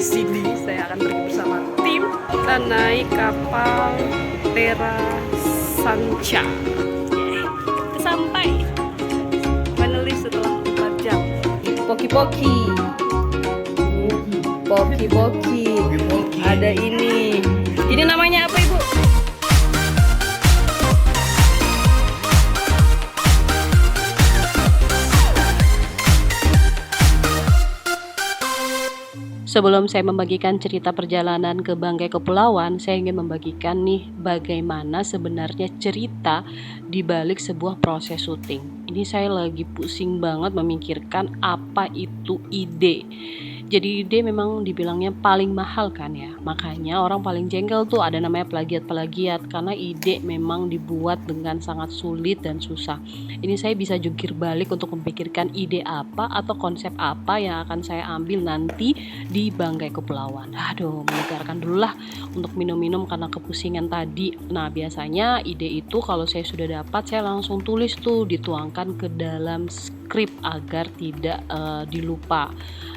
sini. Saya akan pergi bersama tim. Kita naik kapal Tera Sancha. Kita sampai. Finally setelah 4 jam. Poki-poki. Poki-poki. Ada ini. Ini namanya apa, Ibu? Sebelum saya membagikan cerita perjalanan ke Banggai Kepulauan, saya ingin membagikan nih bagaimana sebenarnya cerita di balik sebuah proses syuting. Ini saya lagi pusing banget memikirkan apa itu ide. Jadi ide memang dibilangnya paling mahal kan ya. Makanya orang paling jengkel tuh ada namanya plagiat-plagiat karena ide memang dibuat dengan sangat sulit dan susah. Ini saya bisa jungkir balik untuk memikirkan ide apa atau konsep apa yang akan saya ambil nanti di Banggai Kepulauan. Aduh, menyegarkan dulu lah untuk minum-minum karena kepusingan tadi. Nah, biasanya ide itu kalau saya sudah dapat, saya langsung tulis tuh, dituangkan ke dalam skrip agar tidak dilupa.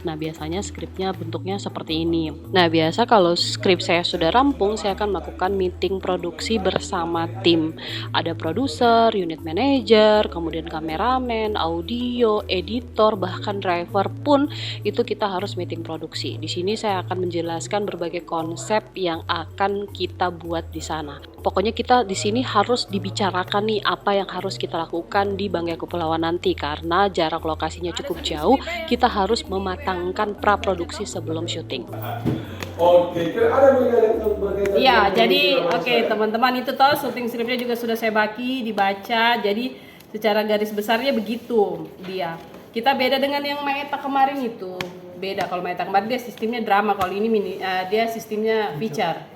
Nah, biasanya skripnya bentuknya seperti ini. Nah, biasa kalau skrip saya sudah rampung, saya akan melakukan meeting produksi bersama tim. Ada produser, unit manager, kemudian kameramen, audio, editor, bahkan driver pun itu kita harus meeting produksi. Di sini saya akan menjelaskan berbagai konsep yang akan kita buat di sana. Pokoknya kita di sini harus dibicarakan nih apa yang harus kita lakukan di Banggai Kepulauan nanti karena jarak lokasinya cukup jauh. Kita harus mematangkan praproduksi sebelum syuting. Iya, jadi oke, teman-teman itu tahu syuting skripnya juga sudah saya dibaca. Jadi secara garis besarnya begitu dia. Kita beda dengan yang Maeta kemarin itu. Beda, kalau Maeta kemarin dia sistemnya drama, kalau ini dia sistemnya feature.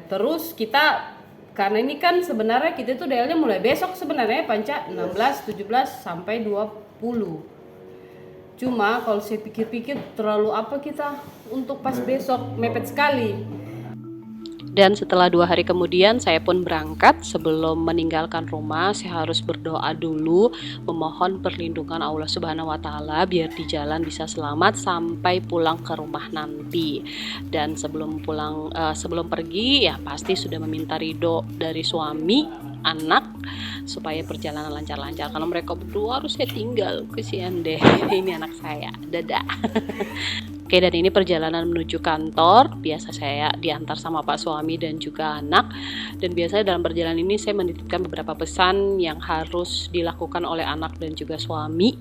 Terus kita karena ini kan sebenarnya kita tuh DL-nya mulai besok sebenarnya Panca 16, 17 sampai 20. Cuma kalau saya pikir-pikir terlalu apa kita untuk pas besok mepet sekali. Dan setelah 2 hari kemudian saya pun berangkat. Sebelum meninggalkan rumah saya harus berdoa dulu, memohon perlindungan Allah Subhanahu wa Ta'ala biar di jalan bisa selamat sampai pulang ke rumah nanti. Dan sebelum pergi ya pasti sudah meminta ridho dari suami, anak supaya perjalanan lancar-lancar. Kalau mereka berdua harus saya tinggal, kesian deh. Ini anak saya, dadah. Oke, dan ini perjalanan menuju kantor. Biasa saya diantar sama Pak suami dan juga anak. Dan biasanya dalam perjalanan ini saya menitipkan beberapa pesan yang harus dilakukan oleh anak dan juga suami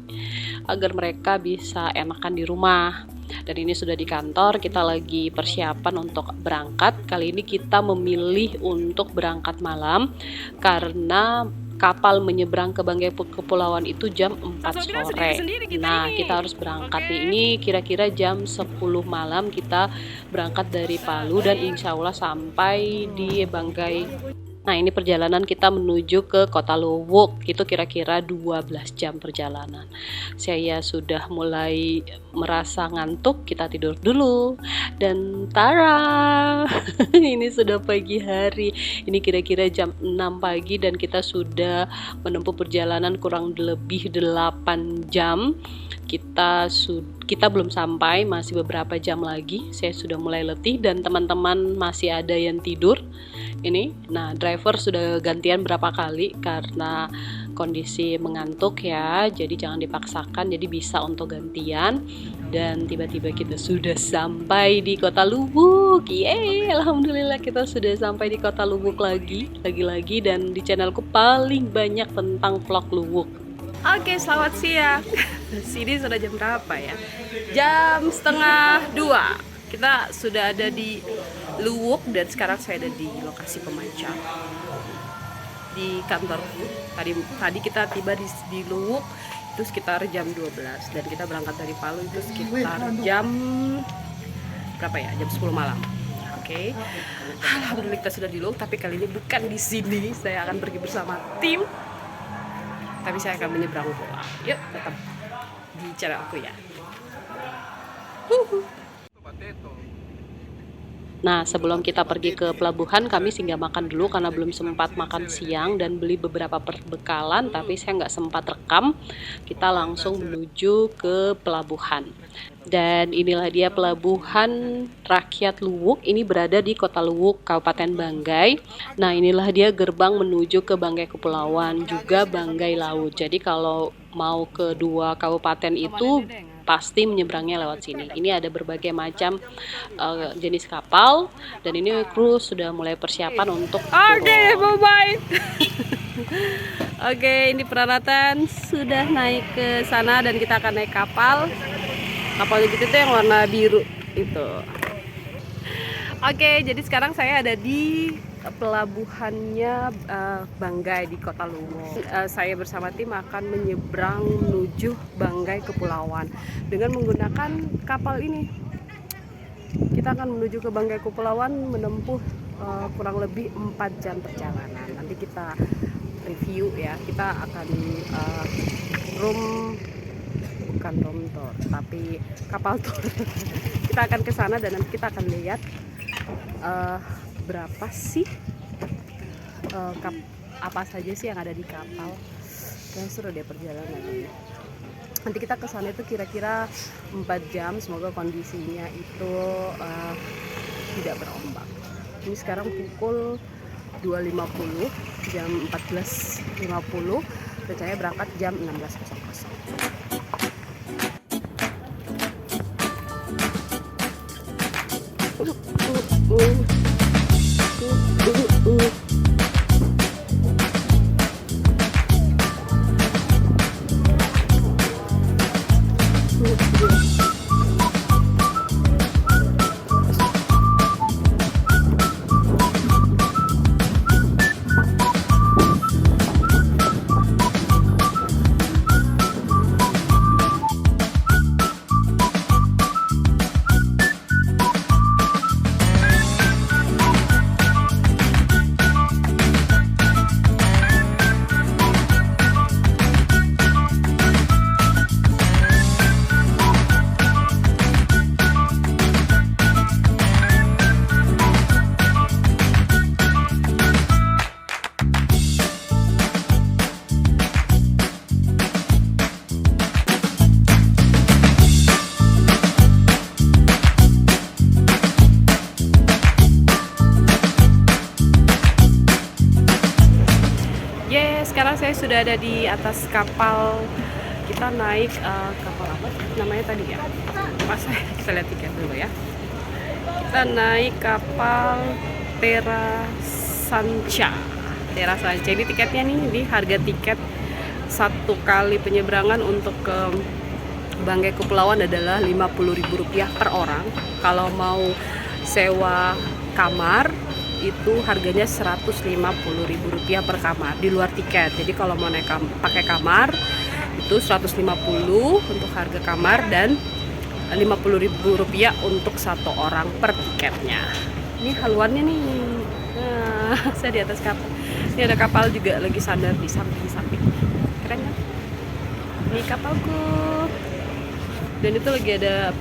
agar mereka bisa enakan di rumah. Dan ini sudah di kantor, kita lagi persiapan untuk berangkat. Kali ini kita memilih untuk berangkat malam karena kapal menyeberang ke Banggai Kepulauan itu jam 4 sore. Nah, kita harus berangkat nih. Ini kira-kira jam 10 malam kita berangkat dari Palu dan insya Allah sampai di Banggai. Nah, ini perjalanan kita menuju ke Kota Luwuk. Itu kira-kira 12 jam perjalanan. Saya sudah mulai merasa ngantuk, kita tidur dulu. Dan tara, ini sudah pagi hari. Ini kira-kira jam 6 pagi dan kita sudah menempuh perjalanan kurang lebih 8 jam. Kita belum sampai, masih beberapa jam lagi. Saya sudah mulai letih dan teman-teman masih ada yang tidur. Nah, driver sudah gantian berapa kali karena kondisi mengantuk ya. Jadi jangan dipaksakan, jadi bisa untuk gantian. Dan tiba-tiba kita sudah sampai di Kota Luwuk. Yeay, alhamdulillah kita sudah sampai di Kota Luwuk lagi dan di channelku paling banyak tentang vlog Luwuk. Oke, selamat siang. Sini sudah jam berapa ya? Jam 1:30. Kita sudah ada di Luwuk dan sekarang saya ada di lokasi pemancar di kantorku. Tadi kita tiba di Luwuk itu sekitar jam 12 dan kita berangkat dari Palu itu sekitar jam berapa ya? Jam 10 malam. Oke. Alhamdulillah kita sudah di Luwuk, tapi kali ini bukan di sini. Saya akan pergi bersama tim. Tapi saya akan menyeberang pulau. Yuk, tetap di channel aku ya. Nah, sebelum kita pergi ke pelabuhan, kami singgah makan dulu karena belum sempat makan siang dan beli beberapa perbekalan, tapi saya nggak sempat rekam. Kita langsung menuju ke pelabuhan. Dan inilah dia pelabuhan rakyat Luwuk. Ini berada di Kota Luwuk, Kabupaten Banggai. Nah, inilah dia gerbang menuju ke Banggai Kepulauan, juga Banggai Laut. Jadi kalau mau ke dua kabupaten itu pasti menyeberangnya lewat sini. Ini ada berbagai macam jenis kapal, dan ini kru sudah mulai persiapan untuk Oke, turun. bye-bye. Oke, ini peralatan sudah naik ke sana dan kita akan naik kapal. Kapalnya gitu tuh yang warna biru itu. Oke, jadi sekarang saya ada di pelabuhannya Banggai di Kota Luwu. Saya bersama tim akan menyeberang menuju Banggai Kepulauan dengan menggunakan kapal ini. Kita akan menuju ke Banggai Kepulauan menempuh kurang lebih 4 jam perjalanan. Nanti kita review ya. Kita akan bukan room tour, tapi kapal tour. Kita akan ke sana dan nanti kita akan lihat berapa sih apa saja sih yang ada di kapal. Dan seru deh perjalanan ini. Nanti kita ke sana itu kira-kira 4 jam. Semoga kondisinya itu tidak berombak. Ini sekarang pukul 2.50, jam 14.50, dan saya berangkat jam 16.00. Sekarang saya sudah ada di atas kapal. Kita naik kapal apa namanya tadi ya? Pas kita lihat tiket dulu ya. Kita naik kapal Tera Sancha. Ini tiketnya nih, di harga tiket satu kali penyeberangan untuk ke Banggai Kepulauan adalah Rp50.000 per orang. Kalau mau sewa kamar itu harganya Rp150.000 per kamar di luar tiket. Jadi kalau mau naik pakai kamar itu 150 untuk harga kamar dan Rp50.000 untuk satu orang per tiketnya. Ini haluannya nih. Nah, saya di atas kapal. Ini ada kapal juga lagi sandar di samping-samping. Keren kan? Ini kapalku. Dan itu lagi ada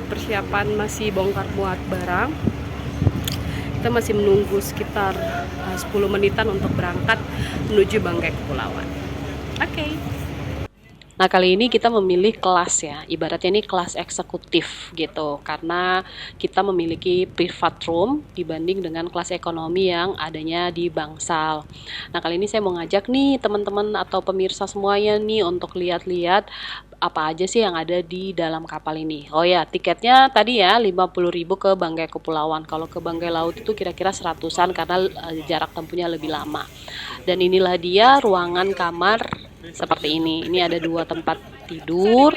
persiapan, masih bongkar muat barang. Kita masih menunggu sekitar 10 menitan untuk berangkat menuju Banggai Kepulauan. Oke. Nah, kali ini kita memilih kelas ya, ibaratnya ini kelas eksekutif gitu, karena kita memiliki private room dibanding dengan kelas ekonomi yang adanya di Bangsal. Nah, kali ini saya mau ngajak nih teman-teman atau pemirsa semuanya nih untuk lihat-lihat apa aja sih yang ada di dalam kapal ini. Oh ya, tiketnya tadi ya 50.000 ke Banggai Kepulauan. Kalau ke Banggai Laut itu kira-kira 100-an karena jarak tempuhnya lebih lama. Dan inilah dia ruangan kamar seperti ini. Ini ada 2 tempat tidur,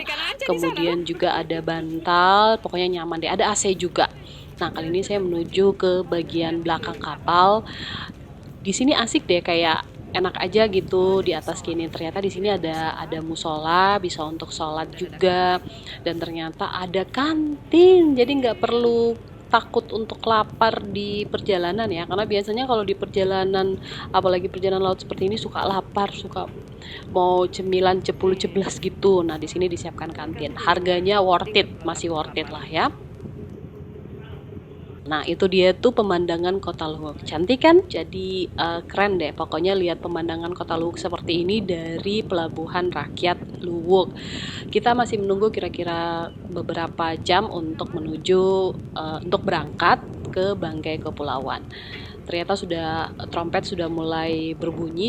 kemudian juga ada bantal, pokoknya nyaman deh. Ada AC juga. Nah, kali ini saya menuju ke bagian belakang kapal. Di sini asik deh, kayak enak aja gitu di atas gini. Ternyata di sini ada musola, bisa untuk sholat juga, dan ternyata ada kantin. Jadi nggak perlu takut untuk lapar di perjalanan ya, karena biasanya kalau di perjalanan, apalagi perjalanan laut seperti ini, suka lapar, suka mau cemilan cepul-ceblas gitu. Nah, di sini disiapkan kantin. Harganya worth it, masih worth it lah ya. Nah, itu dia tuh pemandangan Kota Luwuk. Cantik kan? Jadi keren deh. Pokoknya lihat pemandangan Kota Luwuk seperti ini dari Pelabuhan Rakyat Luwuk. Kita masih menunggu kira-kira beberapa jam untuk untuk berangkat ke Banggai Kepulauan. Ternyata trompet sudah mulai berbunyi,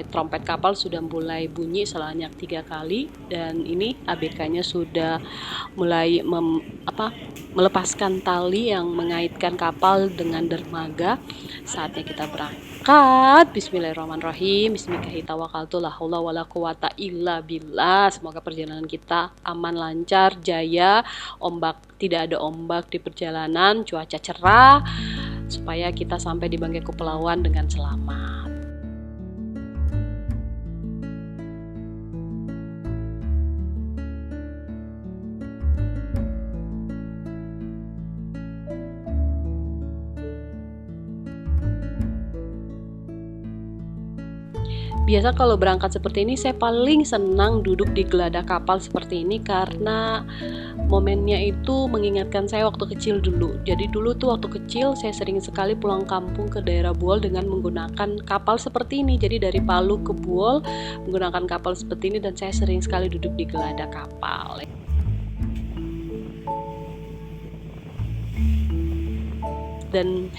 trompet kapal sudah mulai bunyi sebanyak 3 kali, dan ini ABK-nya sudah mulai melepaskan tali yang mengaitkan kapal dengan dermaga. Saatnya kita berangkat. Bismillahirrahmanirrahim. Bismillahirrahmanirrahim. La haula wala quwata illa billah. Semoga perjalanan kita aman, lancar, jaya. Tidak ada ombak di perjalanan, cuaca cerah, supaya kita sampai di Banggai Kepulauan dengan selamat. Biasa kalau berangkat seperti ini saya paling senang duduk di geladak kapal seperti ini karena momennya itu mengingatkan saya waktu kecil dulu. Jadi dulu tuh waktu kecil saya sering sekali pulang kampung ke daerah Buol dengan menggunakan kapal seperti ini. Jadi dari Palu ke Buol menggunakan kapal seperti ini, dan saya sering sekali duduk di geladak kapal. Dan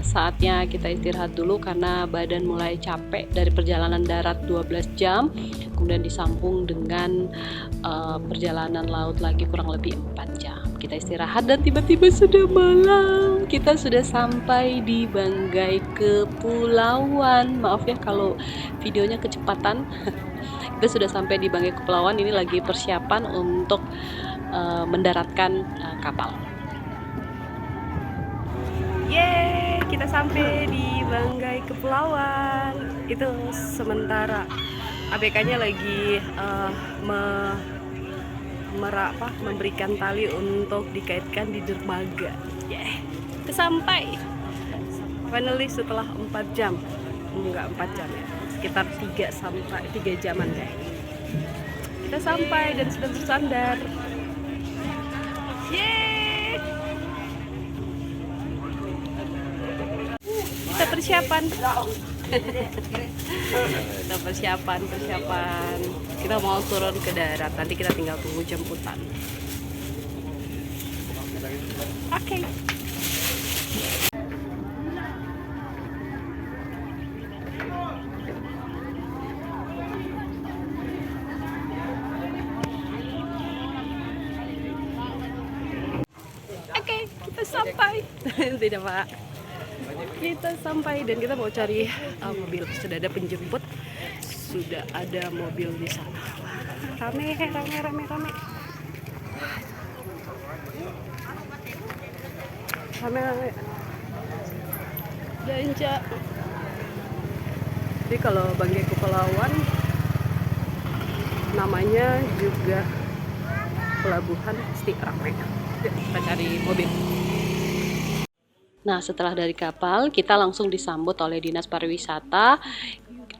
saatnya kita istirahat dulu karena badan mulai capek dari perjalanan darat 12 jam, kemudian disambung dengan perjalanan laut lagi kurang lebih 4 jam. Kita istirahat dan tiba-tiba sudah malam. Kita sudah sampai di Banggai Kepulauan. Maaf ya kalau videonya kecepatan. Kita sudah sampai di Banggai Kepulauan. Ini lagi persiapan untuk mendaratkan kapal. Yeay, kita sampai di Banggai Kepulauan. Itu sementara ABK-nya lagi memberikan tali untuk dikaitkan di dermaga. Kita sampai. Finally setelah 4 jam. Enggak 4 jam ya. Sekitar 3 jaman deh. Kita sampai dan sudah bersandar. Yeay. Kita persiapan. Kita mau turun ke darat. Nanti kita tinggal tunggu jemputan. Oke. Oke, kita sampai. Tidak, Pak. Kita sampai dan kita mau cari mobil. Sudah ada penjemput, sudah ada mobil di sana. Rame. Belanja. Jadi kalau Banggai Kepulauan namanya juga pelabuhan, pasti ramai. Kita cari mobil. Nah, setelah dari kapal, kita langsung disambut oleh Dinas Pariwisata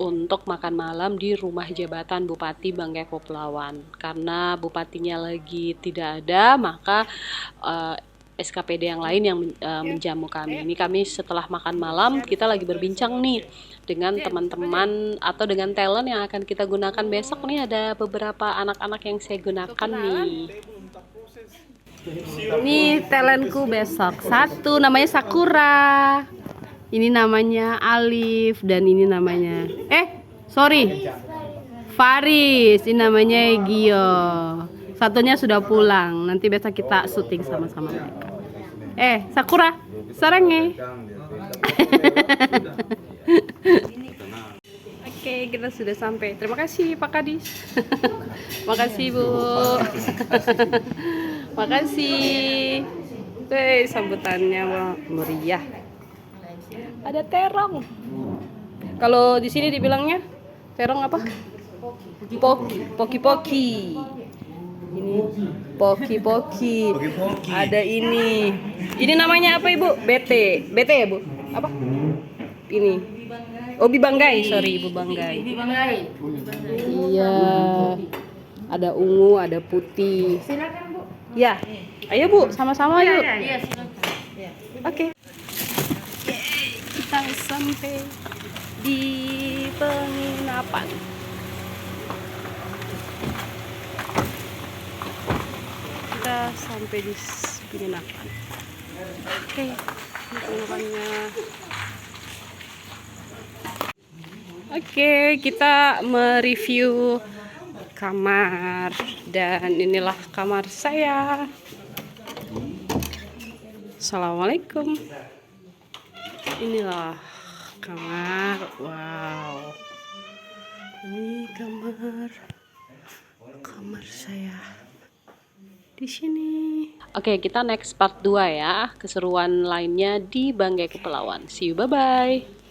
untuk makan malam di rumah jabatan Bupati Banggai Kepulauan. Karena bupatinya lagi tidak ada, maka SKPD yang lain yang menjamu kami. Ini kami setelah makan malam, kita lagi berbincang nih dengan teman-teman atau dengan talent yang akan kita gunakan besok. Nih ada beberapa anak-anak yang saya gunakan nih. Ini talentku besok. Satu namanya Sakura, ini namanya Alif, dan ini namanya Faris, ini namanya Gio. Satunya sudah pulang. Nanti besok kita syuting sama-sama mereka. Sakura, sarangnya. Oke, kita sudah sampai. Terima kasih Pak Kadis. Makasih Bu. Makasih. Sambutannya meriah. Ada terong. Kalau di sini dibilangnya terong apa? Poki-poki. Ini poki-poki. Ada ini. Ini namanya apa Ibu? BT ya Bu? Apa? Ini. Ubi Banggai, sorry Ibu Banggai. Iya. Ada ungu, ada putih. Silakan Bu. Ya. Ayo Bu, sama-sama yuk. Iya, silakan. Oke. kita sampai di penginapan. Kita sampai di penginapan. Oke, ini penginapannya. Oke, kita mereview kamar dan inilah kamar saya. Assalamualaikum. Inilah kamar. Wow. Ini kamar saya di sini. Oke, kita next part 2 ya. Keseruan lainnya di Banggai Kepulauan. See you, bye-bye.